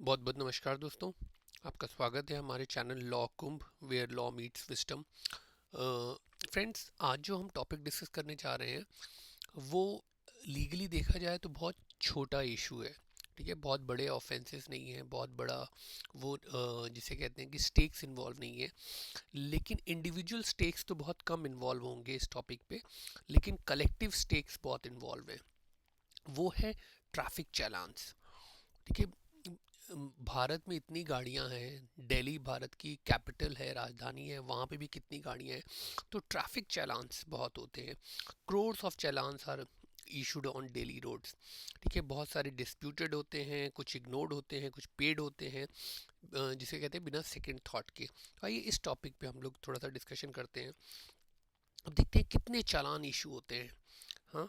बहुत बहुत नमस्कार दोस्तों। आपका स्वागत है हमारे channel law Kumbh, where law meets wisdom. Friends, आज जो हम टॉपिक डिस्कस करने जा रहे हैं वो लीगली देखा जाए तो बहुत छोटा इशू है। ठीक है, बहुत बड़े ऑफेंसेस नहीं है, बहुत बड़ा वो जिसे कहते हैं कि स्टेक्स इन्वॉल्व नहीं है। लेकिन इंडिविजुअल स्टेक्स तो बहुत कम इन्वॉल्व होंगे इस टॉपिक पे, लेकिन कलेक्टिव स्टेक्स बहुत इन्वॉल्व है। वो है ट्रैफिक चालान्स। ठीक है, भारत में इतनी गाड़ियां हैं, दिल्ली भारत की कैपिटल है, राजधानी है, वहाँ पे भी कितनी गाड़ियां हैं, तो ट्रैफिक चालान्स बहुत होते हैं। Crores of challans are issued on daily roads. ठीक है, बहुत सारे डिस्प्यूटेड होते हैं, कुछ इग्नोर्ड होते हैं, कुछ पेड होते हैं, जिसे कहते हैं बिना सेकंड थॉट के। तो आइए इस टॉपिक पे हम लोग थोड़ा सा डिस्कशन करते हैं। अब देखते हैं कितने चालान इशू होते हैं। हाँ,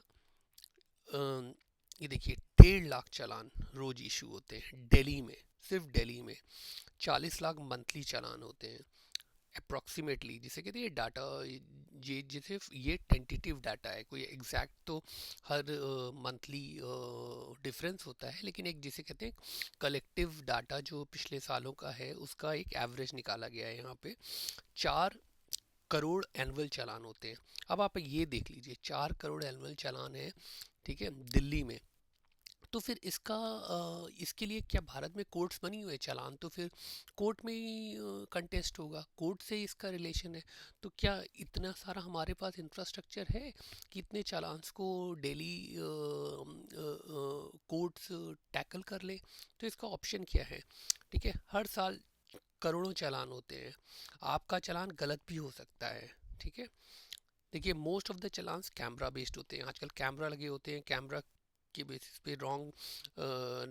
अ, ये देखिए, 1.5 लाख चालान रोज इशू होते हैं दिल्ली में। सिर्फ दिल्ली में 40 लाख मंथली चालान होते हैं अप्रोक्सीमेटली, जिसे कहते हैं डाटा। ये जिसे ये टेंटेटिव डाटा है, कोई एग्जैक्ट तो हर मंथली डिफरेंस होता है, लेकिन एक जिसे कहते हैं कलेक्टिव डाटा जो पिछले सालों का है उसका एक एवरेज निकाला गया है। यहाँ पे 4 करोड़ एनुअल चालान होते हैं। अब आप ये देख लीजिए, 4 करोड़ एनुअल चालान है, ठीक है, दिल्ली में। तो फिर इसके लिए क्या भारत में कोर्ट्स बनी हुई है? चालान तो फिर कोर्ट में ही कंटेस्ट होगा, कोर्ट से ही इसका रिलेशन है। तो क्या इतना सारा हमारे पास इंफ्रास्ट्रक्चर है कि इतने चालान्स को डेली कोर्ट्स टैकल कर ले? तो इसका ऑप्शन क्या है? ठीक है, हर साल करोड़ों चालान होते हैं, आपका चालान गलत भी हो सकता है। ठीक है, देखिए, most of the चालान्स camera based होते हैं। आजकल कैमरा लगे होते हैं, कैमरा के बेसिस पे रॉन्ग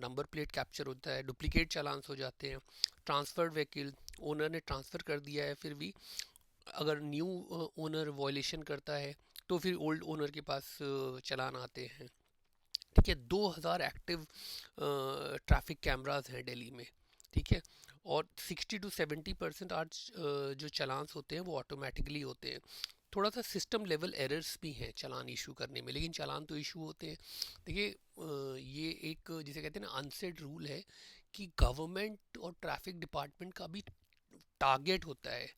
नंबर प्लेट कैप्चर होता है, डुप्लीकेट चालान्स हो जाते हैं। ट्रांसफर्ड व्हीकल, ओनर ने ट्रांसफ़र कर दिया है, फिर भी अगर न्यू ओनर वॉयलेशन करता है तो फिर ओल्ड ओनर के पास चालान आते हैं। ठीक है, 2000 एक्टिव ट्रैफिक कैमरास हैं दिल्ली में। ठीक है, और 60 to 70% आज जो चालान्स होते हैं वो ऑटोमेटिकली होते हैं। थोड़ा सा सिस्टम लेवल एरर्स भी हैं चालान इशू करने में, लेकिन चालान तो इशू होते हैं। देखिए, ये एक जिसे कहते हैं ना अनसेड रूल है कि गवर्नमेंट और ट्रैफिक डिपार्टमेंट का भी टारगेट होता है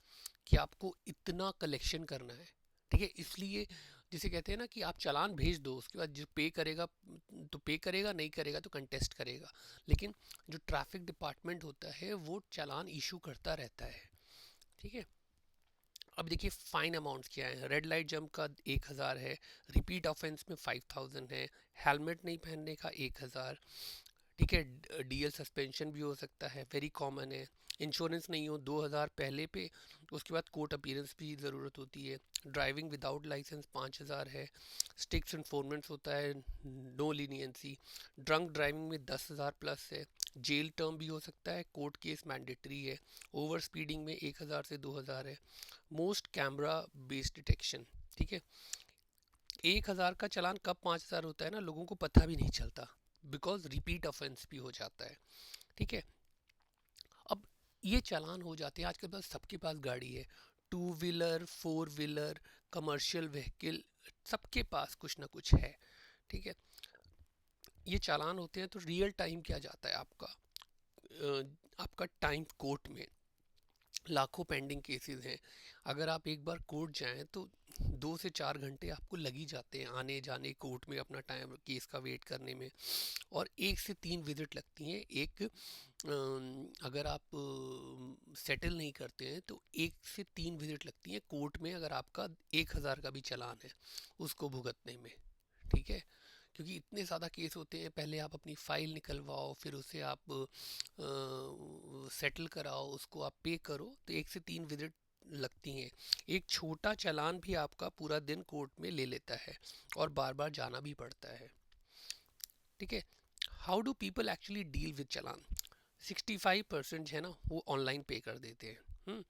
कि आपको इतना कलेक्शन करना है। ठीक है, इसलिए जिसे कहते हैं ना कि आप चालान भेज दो, उसके बाद जो पे करेगा तो पे करेगा, नहीं करेगा तो कंटेस्ट करेगा। लेकिन जो ट्रैफिक डिपार्टमेंट होता है वो चालान इशू करता रहता है। ठीक है, अब देखिए फाइन अमाउंट्स क्या है। रेड लाइट जंप का 1,000 है, रिपीट ऑफेंस में 5,000 है, हेलमेट नहीं पहनने का 1,000। ठीक है, डीएल सस्पेंशन भी हो सकता है, वेरी कॉमन है। इंश्योरेंस नहीं हो 2,000 पहले पे, उसके बाद कोर्ट अपीयरेंस भी ज़रूरत होती है। ड्राइविंग विदाउट लाइसेंस 5,000 है। स्टिक्स इन्फोर्समेंट होता है, नो लीनियंसी। ड्रंक ड्राइविंग में 10,000 प्लस है। जेल टर्म भी हो सकता है, कोर्ट केस मैंडेटरी है। ओवर स्पीडिंग में 1,000 से 2,000 है। Most camera based detection. ठीक है, 1,000 का चालान कब 5,000 होता है ना, लोगों को पता भी नहीं चलता, बिकॉज रिपीट ऑफेंस भी हो जाता है। ठीक है, अब ये चालान हो जाते हैं। आजकल बस सबके पास गाड़ी है, 2 व्हीलर, 4 व्हीलर, कमर्शियल व्हीकल, सबके पास कुछ ना कुछ है। ठीक है, ये चालान होते हैं तो रियल टाइम क्या जाता है आपका? आपका टाइम कोर्ट में लाखों पेंडिंग केसेस हैं। अगर आप एक बार कोर्ट जाएं तो 2 से 4 घंटे आपको लग ही जाते हैं आने जाने, कोर्ट में अपना टाइम केस का वेट करने में। और 1 से 3 विजिट लगती हैं। अगर आप सेटल नहीं करते हैं तो 1 से 3 विजिट लगती हैं कोर्ट में, अगर आपका 1,000 का भी चालान है उसको भुगतने में। ठीक है, क्योंकि इतने ज़्यादा केस होते हैं, पहले आप अपनी फाइल निकलवाओ, फिर उसे आप सेटल कराओ, उसको आप पे करो, तो 1 से 3 विजिट लगती हैं। एक छोटा चालान भी आपका पूरा दिन कोर्ट में ले लेता है और बार बार जाना भी पड़ता है। ठीक है, how do people actually deal with challan? 65% है ना वो ऑनलाइन पे कर देते हैं।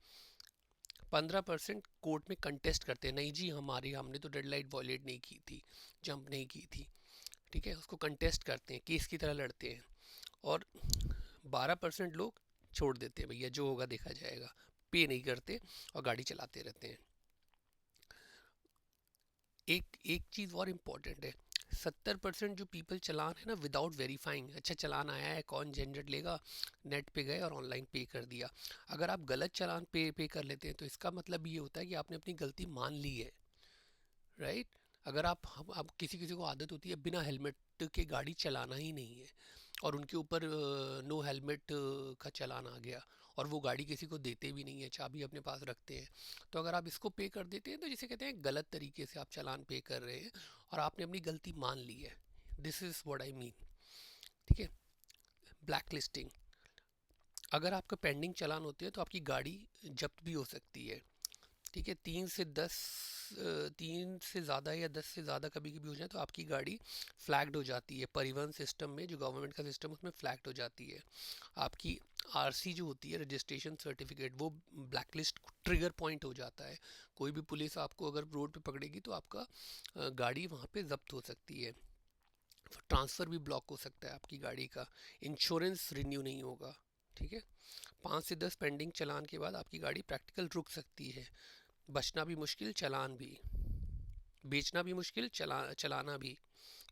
15% कोर्ट में कंटेस्ट करते हैं, नहीं जी हमने तो डेड लाइट वॉयलेट नहीं की थी, जंप नहीं की थी। ठीक है, उसको कंटेस्ट करते हैं, केस की तरह लड़ते हैं। और 12% लोग छोड़ देते हैं, भैया जो होगा देखा जाएगा, पे नहीं करते और गाड़ी चलाते रहते हैं। एक एक चीज़ और इम्पॉर्टेंट है, 70% जो पीपल चलान है ना विदाउट वेरीफाइंग, अच्छा चलान आया है कौन झंझट लेगा, नेट पे गए और ऑनलाइन पे कर दिया। अगर आप गलत चलान पे कर लेते हैं तो इसका मतलब ये होता है कि आपने अपनी गलती मान ली है, राइट। अगर आप किसी किसी को आदत होती है बिना हेलमेट के गाड़ी चलाना ही नहीं है, और उनके ऊपर नो हेलमेट का चालान आ गया, और वो गाड़ी किसी को देते भी नहीं है, चाबी अपने पास रखते हैं, तो अगर आप इसको पे कर देते हैं तो जिसे कहते हैं गलत तरीके से आप चालान पे कर रहे हैं और आपने अपनी गलती मान ली है। This is what I mean, ठीक है। ब्लैक लिस्टिंग, अगर आपका पेंडिंग चालान होते हैं तो आपकी गाड़ी जब्त भी हो सकती है, ठीक है। 3 से ज़्यादा या 10 से ज़्यादा कभी कभी हो जाए तो आपकी गाड़ी फ्लैग्ड हो जाती है परिवहन सिस्टम में, जो गवर्नमेंट का सिस्टम उसमें फ्लैग्ड हो जाती है। आपकी आरसी जो होती है, रजिस्ट्रेशन सर्टिफिकेट, वो ब्लैकलिस्ट ट्रिगर पॉइंट हो जाता है। कोई भी पुलिस आपको अगर रोड पे पकड़ेगी तो आपका गाड़ी वहाँ पे जब्त हो सकती है। ट्रांसफ़र भी ब्लॉक हो सकता है आपकी गाड़ी का, इंश्योरेंस रिन्यू नहीं होगा, ठीक है। 5 से 10 पेंडिंग चालान के बाद आपकी गाड़ी प्रैक्टिकल रुक सकती है। बचना भी मुश्किल, चालान भी, बेचना भी मुश्किल, चलाना भी,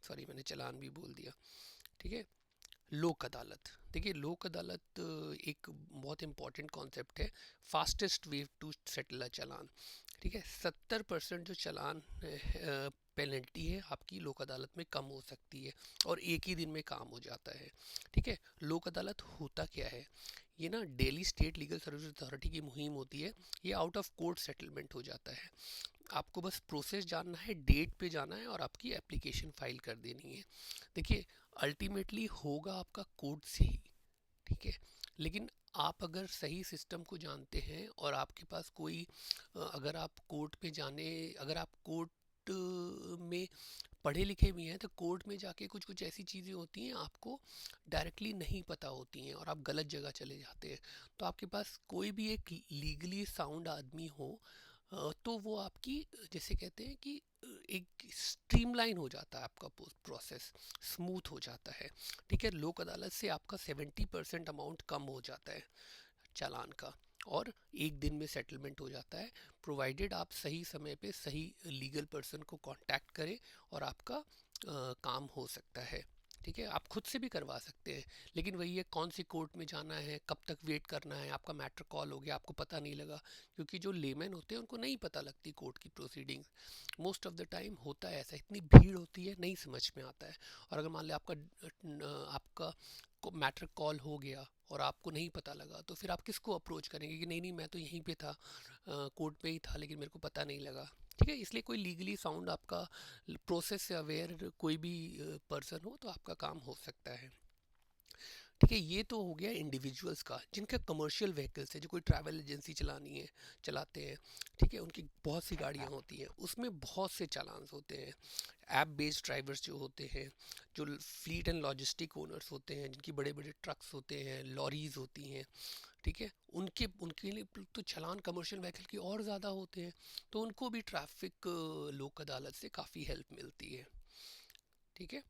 सॉरी मैंने चालान भी बोल दिया, ठीक है। लोक अदालत, देखिए लोक अदालत एक बहुत इंपॉर्टेंट कॉन्सेप्ट है, फास्टेस्ट वे टू सेटल अ चालान, ठीक है। 70% जो चालान पेनल्टी है आपकी लोक अदालत में कम हो सकती है और एक ही दिन में काम हो जाता है, ठीक है। लोक अदालत होता क्या है, ये ना Delhi state legal service authority की मुहिम होती है। ये आउट ऑफ कोर्ट सेटलमेंट हो जाता है, आपको बस प्रोसेस जानना है, डेट पे जाना है और आपकी एप्लीकेशन फाइल कर देनी है। देखिए अल्टीमेटली होगा आपका कोर्ट से ही, ठीक है। लेकिन आप अगर सही सिस्टम को जानते हैं और आपके पास कोई अगर आप कोर्ट पे जाने, अगर आप कोर्ट में पढ़े लिखे भी हैं तो कोर्ट में जाके कुछ कुछ ऐसी चीज़ें होती हैं आपको डायरेक्टली नहीं पता होती हैं और आप गलत जगह चले जाते हैं। तो आपके पास कोई भी एक लीगली साउंड आदमी हो तो वो आपकी जैसे कहते हैं कि एक स्ट्रीमलाइन हो जाता है आपका प्रोसेस, स्मूथ हो जाता है, ठीक है। लोक अदालत से आपका 70% अमाउंट कम हो जाता है चालान का और एक दिन में सेटलमेंट हो जाता है, प्रोवाइडेड आप सही समय पे सही लीगल पर्सन को कांटेक्ट करें और आपका काम हो सकता है, ठीक है। आप खुद से भी करवा सकते हैं, लेकिन वही है कौन सी कोर्ट में जाना है, कब तक वेट करना है, आपका मैटर कॉल हो गया आपको पता नहीं लगा, क्योंकि जो लेमैन होते हैं उनको नहीं पता लगती कोर्ट की proceedings. Most of the time होता है ऐसा, इतनी भीड़ होती है नहीं समझ में आता है। और अगर मान लिया आपका मैटर कॉल हो गया और आपको नहीं पता लगा तो फिर आप किसको अप्रोच करेंगे कि नहीं नहीं मैं तो यहीं पे था, कोर्ट पे ही था लेकिन मेरे को पता नहीं लगा, ठीक है। इसलिए कोई लीगली साउंड आपका प्रोसेस से अवेयर कोई भी पर्सन हो तो आपका काम हो सकता है, ठीक है। ये तो हो गया इंडिविजुअल्स का जिनका कमर्शियल व्हीकल्स है, जो कोई ट्रैवल एजेंसी चलानी है चलाते हैं, ठीक है। उनकी बहुत सी गाड़ियाँ होती हैं, उसमें बहुत से चालान्स होते हैं। ऐप बेस्ड ड्राइवर्स जो होते हैं, जो फ्लीट एंड लॉजिस्टिक ओनर्स होते हैं, जिनकी बड़े बड़े ट्रक्स होते हैं, लॉरीज होती हैं, ठीक है। उनके उनके लिए तो चालान कमर्शियल व्हीकल की और ज़्यादा होते हैं, तो उनको भी ट्रैफिक लोक अदालत से काफ़ी हेल्प मिलती है, ठीक है।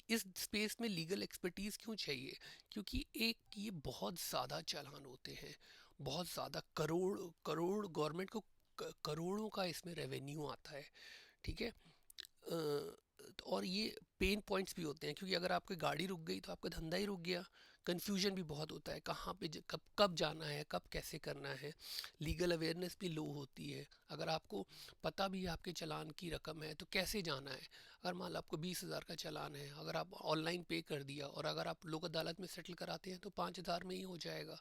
इस स्पेस में लीगल एक्सपर्टीज़ क्यों चाहिए, क्योंकि एक ये बहुत ज़्यादा चालान होते हैं, बहुत ज़्यादा करोड़ करोड़ गवर्नमेंट को करोड़ों का इसमें रेवेन्यू आता है, ठीक है। और ये पेन पॉइंट्स भी होते हैं, क्योंकि अगर आपकी गाड़ी रुक गई तो आपका धंधा ही रुक गया। कन्फ्यूजन भी बहुत होता है कहाँ पे कब कब जाना है, कब कैसे करना है। लीगल अवेयरनेस भी लो होती है। अगर आपको पता भी है आपके चालान की रकम है तो कैसे जाना है। अगर मान लो आपको 20,000 का चालान है, अगर आप ऑनलाइन पे कर दिया और अगर आप लोक अदालत में सेटल कराते हैं तो 5,000 में ही हो जाएगा।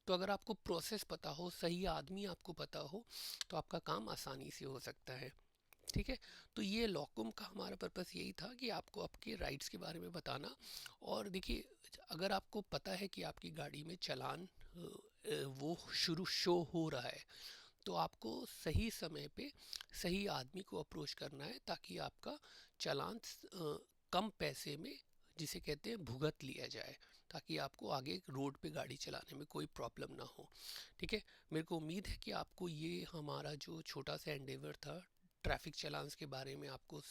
तो अगर आपको प्रोसेस पता हो, सही आदमी आपको पता हो, तो आपका काम आसानी से हो सकता है, ठीक है। तो ये लॉकुम का हमारा पर्पस यही था कि आपको आपके राइट्स के बारे में बताना। और देखिए अगर आपको पता है कि आपकी गाड़ी में चालान वो शुरू शो हो रहा है तो आपको सही समय पे सही आदमी को अप्रोच करना है ताकि आपका चालान कम पैसे में जिसे कहते हैं भुगत लिया जाए, ताकि आपको आगे रोड पे गाड़ी चलाने में कोई प्रॉब्लम ना हो, ठीक है। मेरे को उम्मीद है कि आपको ये हमारा जो छोटा सा एंडेवर था ट्रैफिक चालान्स के बारे में आपको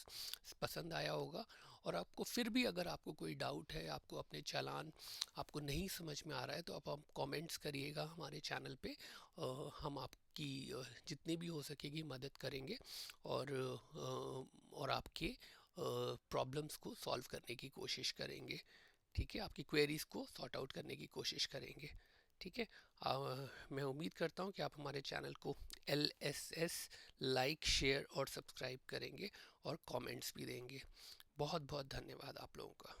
पसंद आया होगा। और आपको फिर भी अगर आपको कोई डाउट है, आपको अपने चालान आपको नहीं समझ में आ रहा है, तो आप कमेंट्स करिएगा हमारे चैनल पे। हम आपकी जितनी भी हो सकेगी मदद करेंगे, और आपके प्रॉब्लम्स को सॉल्व करने की कोशिश करेंगे। ठीक है, आपकी क्वेरीज को सॉर्ट आउट करने की कोशिश करेंगे। ठीक है, मैं उम्मीद करता हूँ कि आप हमारे चैनल को LSS लाइक, शेयर और सब्सक्राइब करेंगे और कमेंट्स भी देंगे। बहुत बहुत धन्यवाद आप लोगों का।